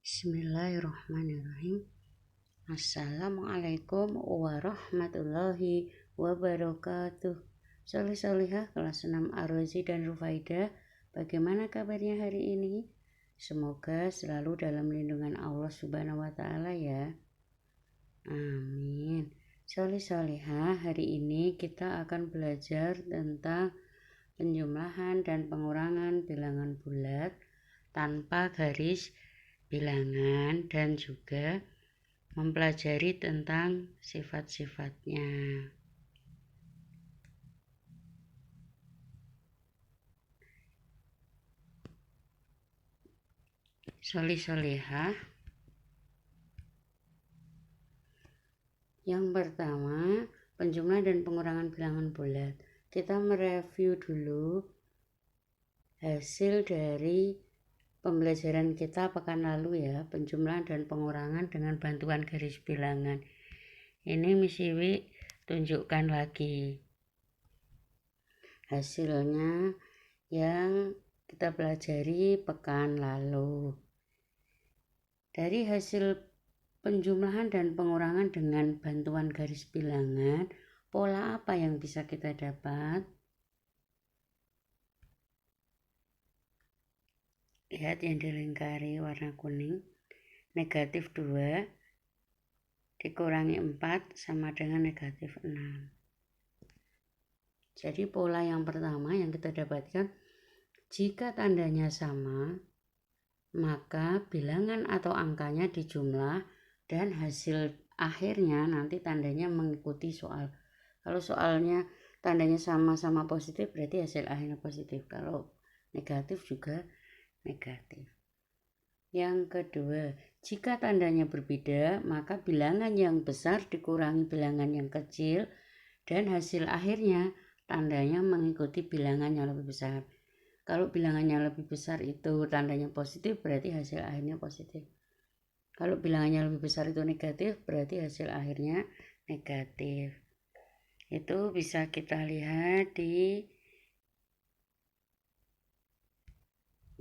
Bismillahirrahmanirrahim. Assalamualaikum warahmatullahi wabarakatuh. Solihah kelas 6 Ar-Razi dan Rufaidah. Bagaimana kabarnya hari ini? Semoga selalu dalam lindungan Allah Subhanahu wa taala ya. Amin. Solihah, hari ini kita akan belajar tentang penjumlahan dan pengurangan bilangan bulat tanpa garis bilangan dan juga mempelajari tentang sifat-sifatnya. Solihah. Yang pertama, penjumlahan dan pengurangan bilangan bulat. Kita mereview dulu hasil dari pembelajaran kita pekan lalu ya, penjumlahan dan pengurangan dengan bantuan garis bilangan. Ini Miss Iwi tunjukkan lagi hasilnya yang kita pelajari pekan lalu. Dari hasil penjumlahan dan pengurangan dengan bantuan garis bilangan, pola apa yang bisa kita dapat? Lihat yang dilingkari warna kuning. Negatif 2 dikurangi 4 sama dengan negatif 6. Jadi pola yang pertama yang kita dapatkan, jika tandanya sama, maka bilangan atau angkanya dijumlah dan hasil akhirnya nanti tandanya mengikuti soal. Kalau soalnya tandanya sama-sama positif, berarti hasil akhirnya positif. Kalau negatif juga negatif. Yang kedua, jika tandanya berbeda, maka bilangan yang besar dikurangi bilangan yang kecil dan hasil akhirnya tandanya mengikuti bilangan yang lebih besar. Kalau bilangannya lebih besar itu tandanya positif, berarti hasil akhirnya positif. Kalau bilangannya lebih besar itu negatif, berarti hasil akhirnya negatif. Itu bisa kita lihat di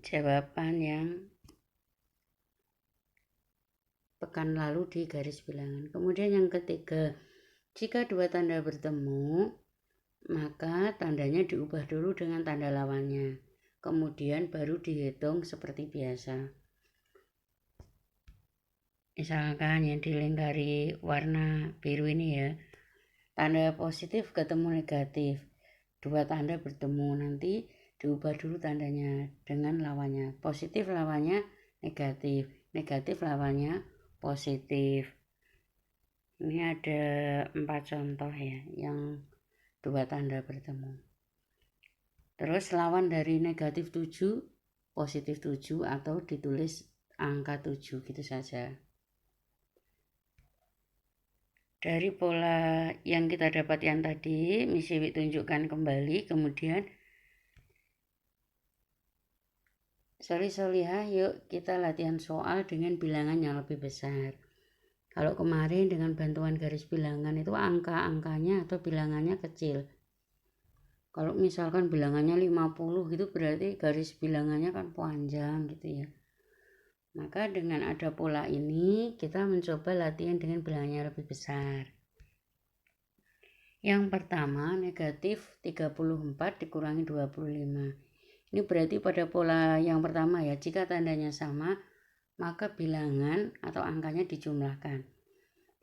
jawaban yang pekan lalu di garis bilangan. Kemudian yang ketiga, jika dua tanda bertemu, maka tandanya diubah dulu dengan tanda lawannya. Kemudian baru dihitung seperti biasa. Misalkan yang dilingkari warna biru ini ya, tanda positif ketemu negatif. Dua tanda bertemu, nanti diubah dulu tandanya dengan lawannya. Positif lawannya negatif, negatif lawannya positif. Ini ada 4 contoh ya yang dua tanda bertemu. Terus lawan dari negatif 7, positif 7 atau ditulis angka 7 gitu saja. Dari pola yang kita dapatkan tadi, Miss Iwi tunjukkan kembali. Kemudian solihah, yuk kita latihan soal dengan bilangan yang lebih besar. Kalau kemarin dengan bantuan garis bilangan itu angka-angkanya atau bilangannya kecil. Kalau misalkan bilangannya 50 gitu berarti garis bilangannya kan panjang gitu ya. Maka dengan ada pola ini kita mencoba latihan dengan bilangannya lebih besar. Yang pertama, negatif 34 dikurangi 25. Ini berarti pada pola yang pertama ya, jika tandanya sama, maka bilangan atau angkanya dijumlahkan.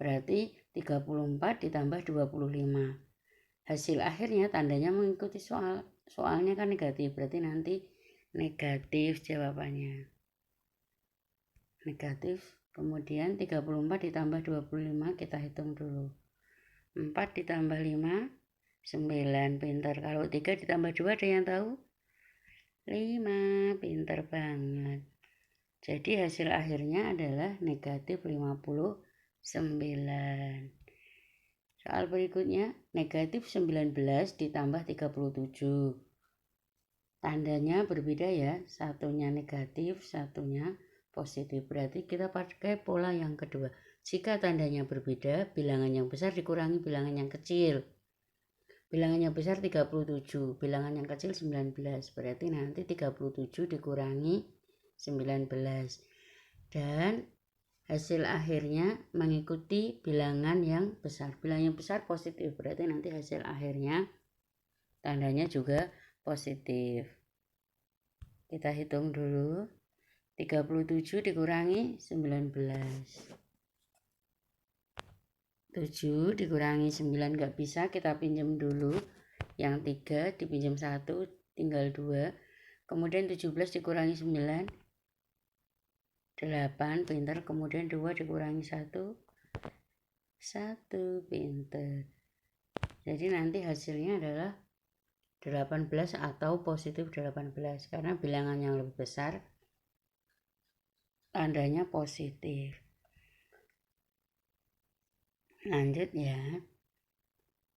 Berarti 34 ditambah 25. Hasil akhirnya tandanya mengikuti soal. Soalnya kan negatif, berarti nanti negatif jawabannya. Negatif, kemudian 34 ditambah 25 kita hitung dulu. 4 ditambah 5, 9, pintar. Kalau 3 ditambah 2 ada yang tahu? 5, pintar banget. Jadi hasil akhirnya adalah negatif 59. Soal berikutnya, negatif 19 ditambah 37. Tandanya berbeda ya, satunya negatif, satunya positif. Berarti kita pakai pola yang kedua. Jika tandanya berbeda, bilangan yang besar dikurangi bilangan yang kecil. Bilangan yang besar 37, bilangan yang kecil 19. Berarti nanti 37 dikurangi 19. dan hasil akhirnya mengikuti bilangan yang besar. Bilangan yang besar positif, berarti nanti hasil akhirnya tandanya juga positif. Kita hitung dulu. 37 dikurangi 19. 7 dikurangi 9 gak bisa, kita pinjam dulu. Yang 3 dipinjam 1, tinggal 2. Kemudian 17 dikurangi 9, 8, pinter. Kemudian 2 dikurangi 1, 1, pinter. Jadi nanti hasilnya adalah 18 atau positif 18. Karena bilangan yang lebih besar tandanya positif. Lanjut ya.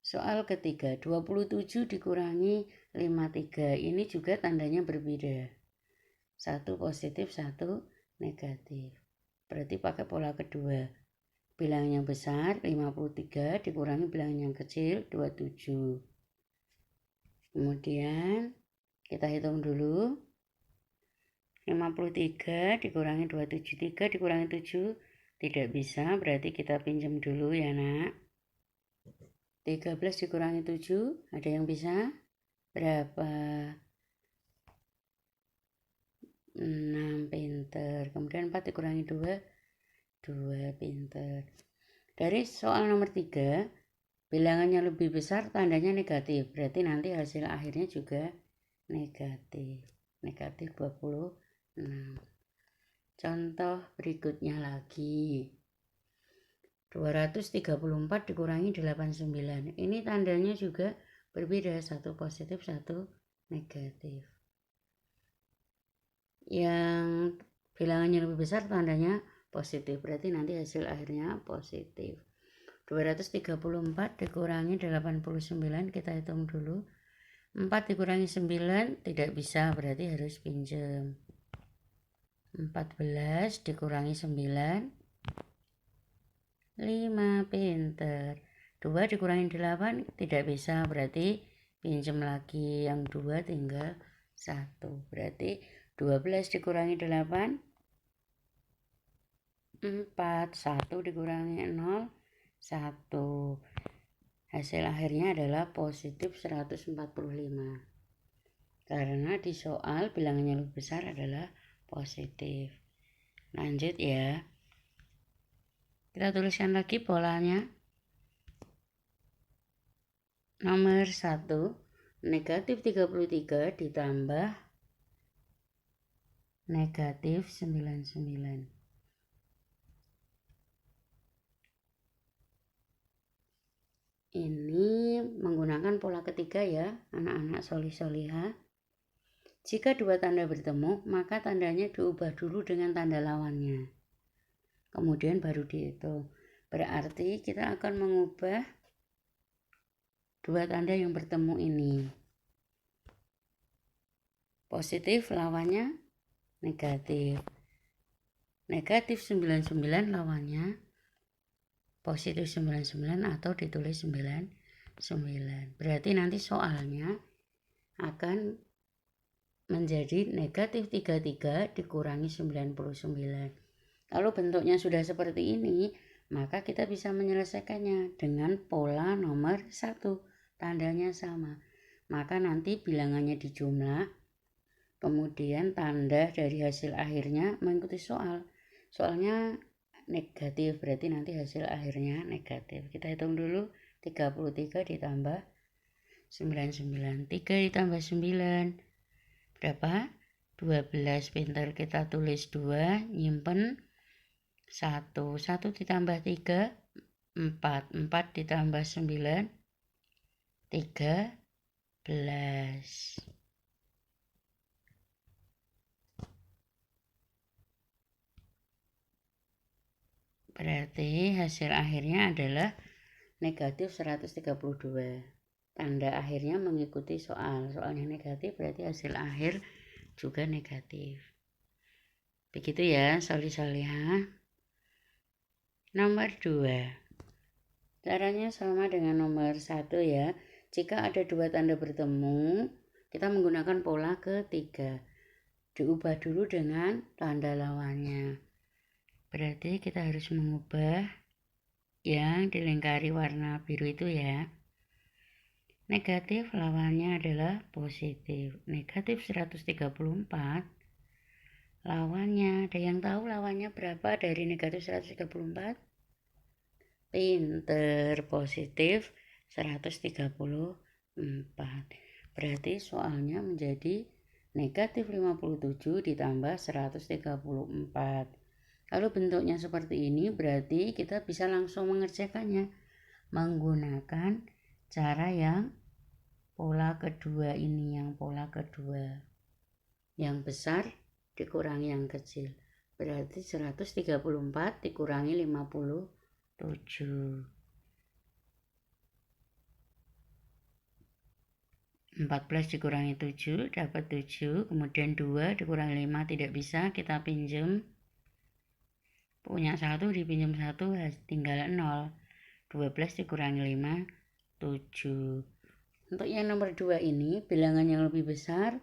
Soal ketiga, 27 dikurangi 53. Ini juga tandanya berbeda. 1 positif, 1 negatif. Berarti pakai pola kedua. Bilangan yang besar 53 dikurangi bilangan yang kecil 27. Kemudian kita hitung dulu. 53 dikurangi 27, 3 dikurangi 7 tidak bisa, berarti kita pinjam dulu ya nak. 13 dikurangi 7, ada yang bisa? Berapa? 6, pinter. Kemudian 4 dikurangi 2, 2, pinter. Dari soal nomor 3, bilangannya lebih besar tandanya negatif, berarti nanti hasil akhirnya juga negatif. Negatif 26. Contoh berikutnya lagi. 234 dikurangi 89. Ini tandanya juga berbeda, 1 positif, 1 negatif. Yang bilangannya lebih besar tandanya positif, berarti nanti hasil akhirnya positif. 234 dikurangi 89, kita hitung dulu. 4 dikurangi 9 tidak bisa, berarti harus pinjam. 14 dikurangi 9, 5, pinter. 2 dikurangi 8 tidak bisa, berarti pinjam lagi. Yang 2 tinggal 1, berarti 12 dikurangi 8, 4, 1 dikurangi 0, 1. Hasil akhirnya adalah positif 145. Karena di soal bilangannya lebih besar adalah positif. Lanjut ya. Kita tuliskan lagi polanya. Nomor 1, negatif 33 ditambah negatif 99. Ini menggunakan pola ketiga ya, anak-anak solih-solihah. Jika dua tanda bertemu, maka tandanya diubah dulu dengan tanda lawannya. Kemudian baru dihitung. Berarti kita akan mengubah dua tanda yang bertemu ini. Positif lawannya negatif. Negatif 99 lawannya positif 99 atau ditulis 99. Berarti nanti soalnya akan menjadi negatif 33 dikurangi 99. Kalau bentuknya sudah seperti ini, maka kita bisa menyelesaikannya dengan pola nomor 1. Tandanya sama. Maka nanti bilangannya dijumlah, kemudian tanda dari hasil akhirnya mengikuti soal. Soalnya negatif, berarti nanti hasil akhirnya negatif. Kita hitung dulu. 33 ditambah 99. 3 ditambah 9 berapa? 12, pintar. Kita tulis 2, nyimpen 1. 1 ditambah 3, 4. 4 ditambah 9, 13. Berarti hasil akhirnya adalah negatif 132. Tanda akhirnya mengikuti soal. Soalnya negatif berarti hasil akhir juga negatif. Begitu ya, solih-solihah. Nomor 2. Caranya sama dengan nomor 1 ya. Jika ada dua tanda bertemu, kita menggunakan pola ketiga. Diubah dulu dengan tanda lawannya. Berarti kita harus mengubah yang dilingkari warna biru itu ya. Negatif lawannya adalah positif. Negatif 134. Lawannya, ada yang tahu lawannya berapa dari negatif 134? Pinter, positif 134. Berarti soalnya menjadi negatif 57 ditambah 134. Kalau bentuknya seperti ini berarti kita bisa langsung mengerjakannya menggunakan cara yang pola kedua ini, yang pola kedua. Yang besar dikurangi yang kecil. Berarti 134 dikurangi 57. 14 dikurangi 7 dapat 7. Kemudian 2 dikurangi 5 tidak bisa, kita pinjam. Punya 1 dipinjam 1 tinggal 0. 12 dikurangi 5, 7. Untuk yang nomor 2 ini bilangan yang lebih besar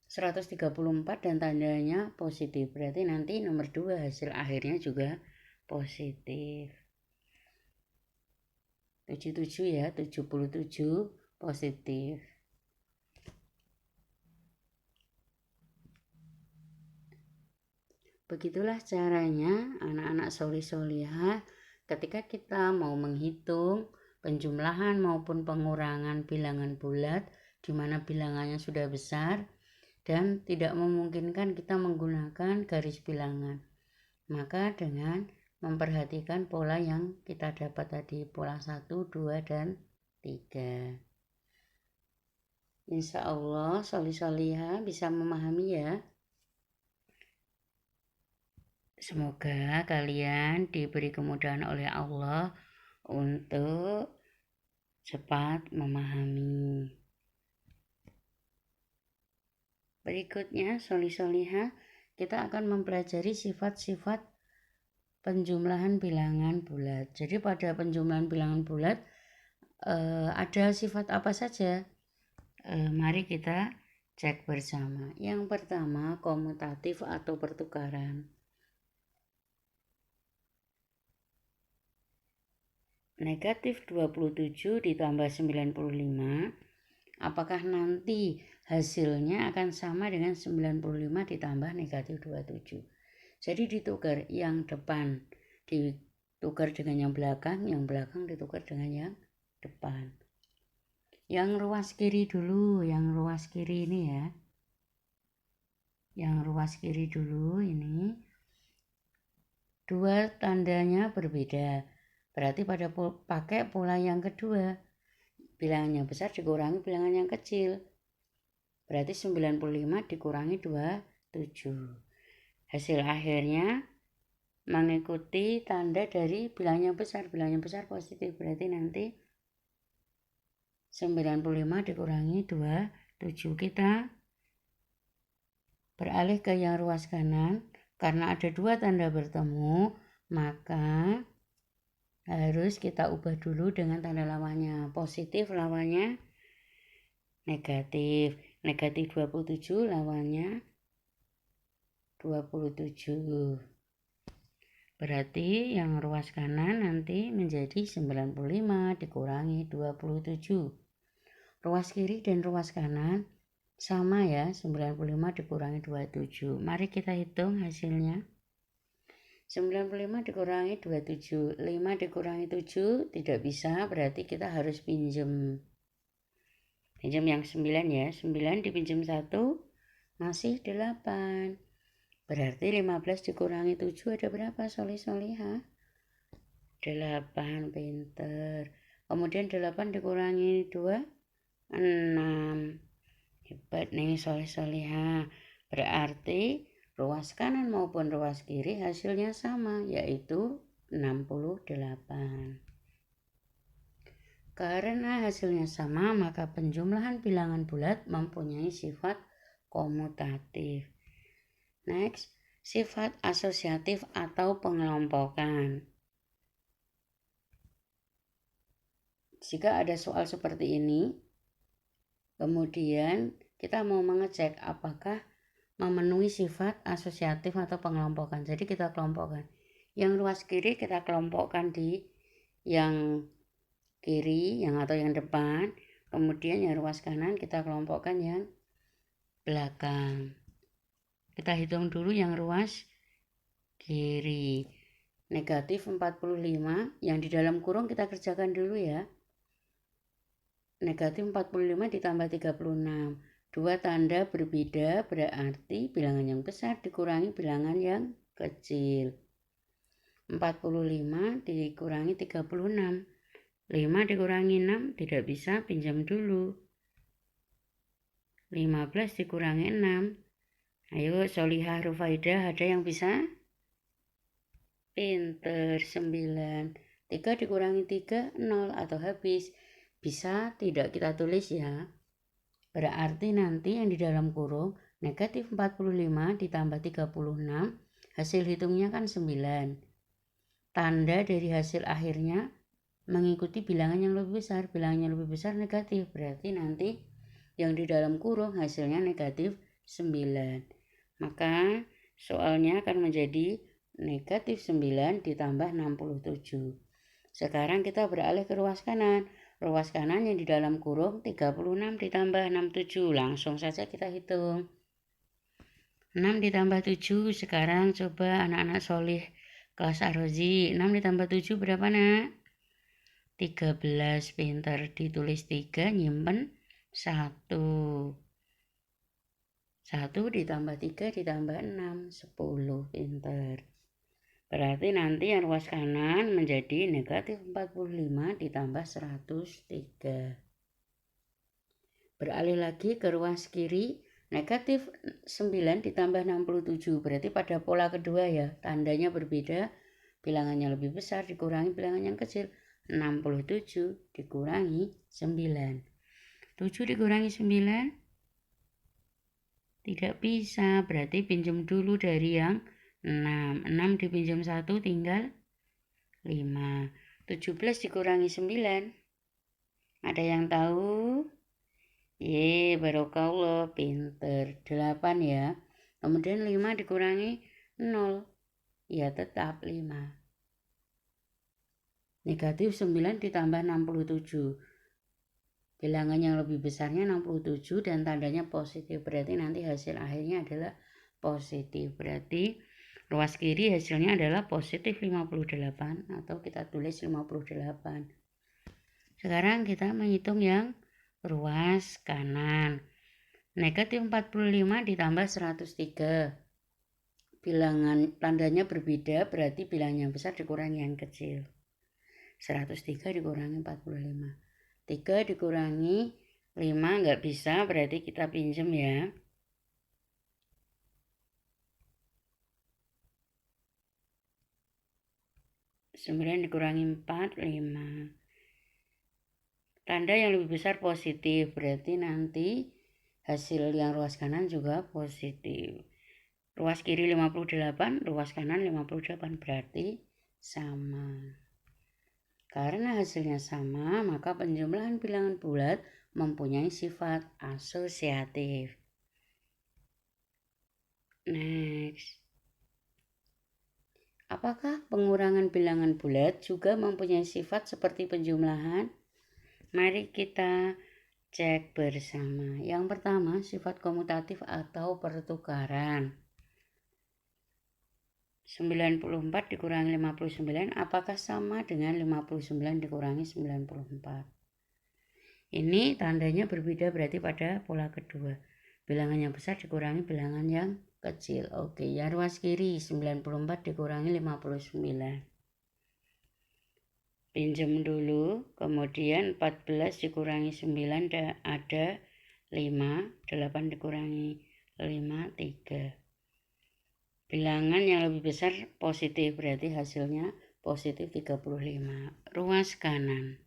134 dan tandanya positif. Berarti nanti nomor 2 hasil akhirnya juga positif. 77 ya, 77 positif. Begitulah caranya anak-anak solih-solihah ketika kita mau menghitung penjumlahan maupun pengurangan bilangan bulat di mana bilangannya sudah besar dan tidak memungkinkan kita menggunakan garis bilangan. Maka dengan memperhatikan pola yang kita dapat tadi, pola 1, 2, dan 3. Insya Allah solih-solihah bisa memahami ya. Semoga kalian diberi kemudahan oleh Allah untuk cepat memahami. Berikutnya, solih-solihah, kita akan mempelajari sifat-sifat penjumlahan bilangan bulat. Jadi pada penjumlahan bilangan bulat ada sifat apa saja? Mari kita cek bersama. Yang pertama, komutatif atau pertukaran. Negatif 27 ditambah 95, apakah nanti hasilnya akan sama dengan 95 ditambah negatif 27? Jadi ditukar, yang depan ditukar dengan yang belakang ditukar dengan yang depan. Yang ruas kiri dulu, yang ruas kiri ini ya. Yang ruas kiri dulu ini. Dua tandanya berbeda. Berarti pada pakai pola yang kedua. Bilangan yang besar dikurangi bilangan yang kecil. Berarti 95 dikurangi 27. Hasil akhirnya mengikuti tanda dari bilangan yang besar. Bilangan yang besar positif. Berarti nanti 95 dikurangi 27. Kita beralih ke yang ruas kanan. Karena ada dua tanda bertemu, maka harus kita ubah dulu dengan tanda lawannya. Positif lawannya negatif. Negatif 27 lawannya 27. Berarti yang ruas kanan nanti menjadi 95 dikurangi 27. Ruas kiri dan ruas kanan sama ya, 95 dikurangi 27. Mari kita hitung hasilnya. 95 dikurangi 27, 5 dikurangi 7 tidak bisa, berarti kita harus pinjam yang 9 ya. 9 dipinjam 1 masih 8. Berarti 15 dikurangi 7 ada berapa solih-solihah? 8, pinter. Kemudian 8 dikurangi 2 6. Hebat nih solih-solihah. Berarti ruas kanan maupun ruas kiri hasilnya sama, yaitu 68. Karena hasilnya sama, maka penjumlahan bilangan bulat mempunyai sifat komutatif. Next, sifat asosiatif atau pengelompokan. Jika ada soal seperti ini, kemudian kita mau mengecek apakah memenuhi sifat asosiatif atau pengelompokan. Jadi kita kelompokkan. Yang ruas kiri kita kelompokkan di yang kiri atau yang depan. Kemudian yang ruas kanan kita kelompokkan yang belakang. Kita hitung dulu yang ruas kiri. Negatif 45, yang di dalam kurung kita kerjakan dulu ya. Negatif 45 ditambah 36. Dua tanda berbeda berarti bilangan yang besar dikurangi bilangan yang kecil. 45 dikurangi 36. 5 dikurangi 6 tidak bisa, pinjam dulu. 15 dikurangi 6. Ayo Solihah Rufaidah, ada yang bisa? Pinter. 9. 3 dikurangi 3, 0 atau habis. Bisa tidak kita tulis ya. Berarti nanti yang di dalam kurung negatif 45 ditambah 36, hasil hitungnya kan 9. Tanda dari hasil akhirnya mengikuti bilangan yang lebih besar. Bilangan yang lebih besar negatif, berarti nanti yang di dalam kurung hasilnya negatif 9. Maka soalnya akan menjadi negatif 9 ditambah 67. Sekarang kita beralih ke ruas kanan. Ruas kanan yang di dalam kurung 36 ditambah 67. Langsung saja kita hitung. 6 ditambah 7. Sekarang coba anak-anak solih kelas Arozi. 6 ditambah 7 berapa nak? 13. Pintar, ditulis 3, nyimpen 1. 1 ditambah 3 ditambah 6, 10. Pintar. Berarti nanti yang ruas kanan menjadi negatif 45 ditambah 103. Beralih lagi ke ruas kiri, negatif 9 ditambah 67. Berarti pada pola kedua ya, tandanya berbeda, bilangannya lebih besar dikurangi bilangan yang kecil. 67 dikurangi 9. 7 dikurangi 9 tidak bisa, berarti pinjam dulu dari yang 6. 6 dipinjam 1 tinggal 5. 17 dikurangi 9. Ada yang tahu? Barokallah, pinter. 8 ya. Kemudian 5 dikurangi 0. Ya tetap 5. Negatif 9 ditambah 67. Bilangan yang lebih besarnya 67 dan tandanya positif. Berarti nanti hasil akhirnya adalah positif. Berarti ruas kiri hasilnya adalah positif 58 atau kita tulis 58. Sekarang kita menghitung yang ruas kanan. Negatif 45 ditambah 103. Bilangan tandanya berbeda, berarti bilangan yang besar dikurangi yang kecil. 103 dikurangi 45. 3 dikurangi 5 nggak bisa, berarti kita pinjam ya. 9 dikurangi 4, 5. Tanda yang lebih besar positif, berarti nanti hasil yang ruas kanan juga positif. Ruas kiri 58, ruas kanan 58, berarti sama. Karena hasilnya sama, maka penjumlahan bilangan bulat mempunyai sifat asosiatif. Next. Apakah pengurangan bilangan bulat juga mempunyai sifat seperti penjumlahan? Mari kita cek bersama. Yang pertama, sifat komutatif atau pertukaran. 94 dikurangi 59, apakah sama dengan 59 dikurangi 94? Ini tandanya berbeda, berarti pada pola kedua. Bilangan yang besar dikurangi bilangan yang kecil. Oke, ya ruas kiri 94 dikurangi 59. Pinjam dulu, kemudian 14 dikurangi 9 ada 5, 8 dikurangi 5, 3. Bilangan yang lebih besar positif, berarti hasilnya positif 35. Ruas kanan.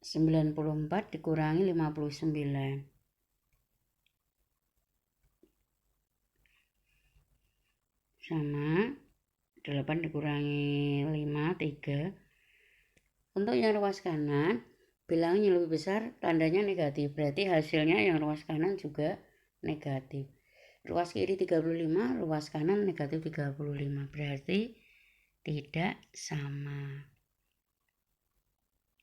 94 dikurangi 59. Sama 8 dikurangi 5, 3. Untuk yang ruas kanan, bilangan yang lebih besar tandanya negatif, berarti hasilnya yang ruas kanan juga negatif. Ruas kiri 35, ruas kanan negatif 35. Berarti tidak sama.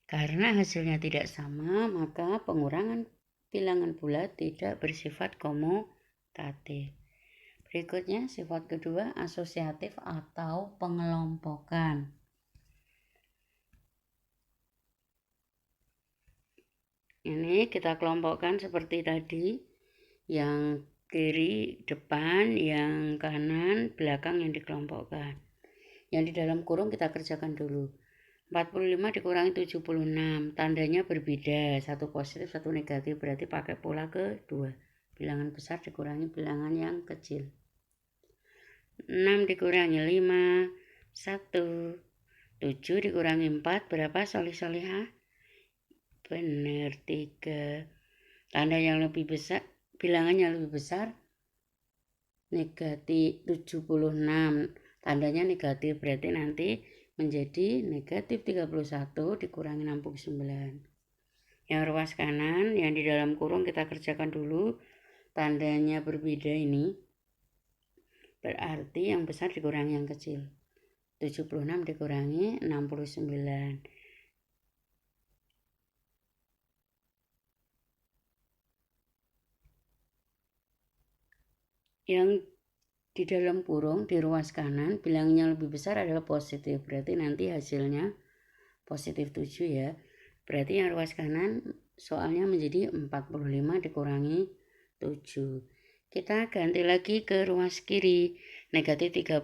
Karena hasilnya tidak sama, maka pengurangan bilangan bulat tidak bersifat komutatif. Berikutnya sifat kedua, asosiatif atau pengelompokan. Ini kita kelompokkan seperti tadi, yang kiri depan, yang kanan belakang yang dikelompokkan. Yang di dalam kurung kita kerjakan dulu. 45 dikurangi 76, tandanya berbeda, satu positif satu negatif, berarti pakai pola kedua. Bilangan besar dikurangi bilangan yang kecil. 6 dikurangi 5, 1. 7 dikurangi 4, berapa solih-solihah? Benar, 3. Tanda yang lebih besar, bilangan yang lebih besar negatif 76, tandanya negatif, berarti nanti menjadi negatif 31 dikurangi 69. Yang ruas kanan yang di dalam kurung kita kerjakan dulu, tandanya berbeda ini, berarti yang besar dikurangi yang kecil. 76 dikurangi 69. Yang di dalam kurung di ruas kanan bilangnya lebih besar adalah positif, berarti nanti hasilnya positif 7 ya. Berarti yang ruas kanan soalnya menjadi 45 dikurangi 7. Kita ganti lagi ke ruas kiri, negatif 31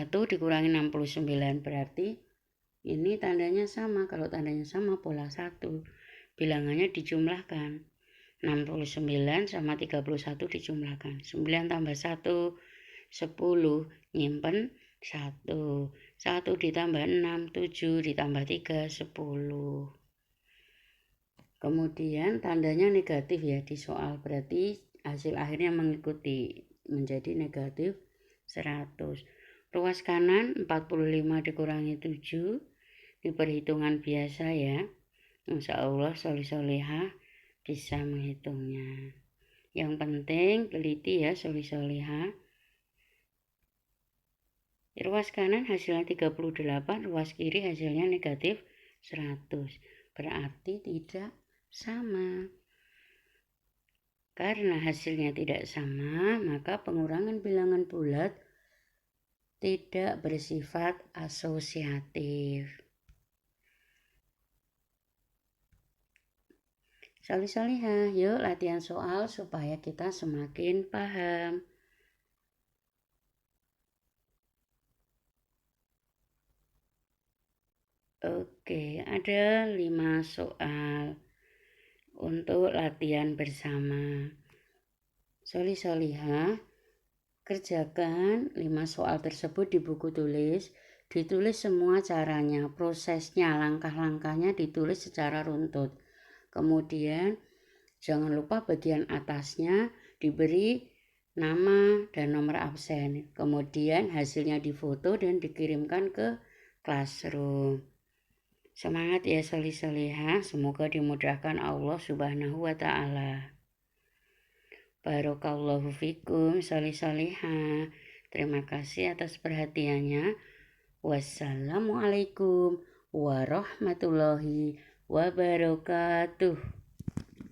dikurangi 69, berarti ini tandanya sama. Kalau tandanya sama pola 1, bilangannya dijumlahkan. 69 sama 31 dijumlahkan. 9 tambah 1, 10, nyimpen 1. 1 ditambah 6, 7 ditambah 3, 10. Kemudian tandanya negatif ya di soal, berarti hasil akhirnya mengikuti menjadi negatif 100. Ruas kanan 45 dikurangi 7, di perhitungan biasa ya. Insya Allah solih-solihah bisa menghitungnya. Yang penting teliti ya solih-solihah. Ruas kanan hasilnya 38, ruas kiri hasilnya negatif 100. Berarti tidak sama. Karena hasilnya tidak sama, maka pengurangan bilangan bulat tidak bersifat asosiatif. Solih-solihah, yuk latihan soal supaya kita semakin paham. Oke, ada 5 soal untuk latihan bersama. Solih-solihah, kerjakan 5 soal tersebut di buku tulis. Ditulis semua caranya, prosesnya, langkah-langkahnya ditulis secara runtut. Kemudian jangan lupa bagian atasnya diberi nama dan nomor absen. Kemudian hasilnya difoto dan dikirimkan ke classroom. Semangat ya solih-solihah, semoga dimudahkan Allah Subhanahu wa ta'ala. Barakallahu fikum solih-solihah. Terima kasih atas perhatiannya. Wassalamualaikum warahmatullahi wabarakatuh.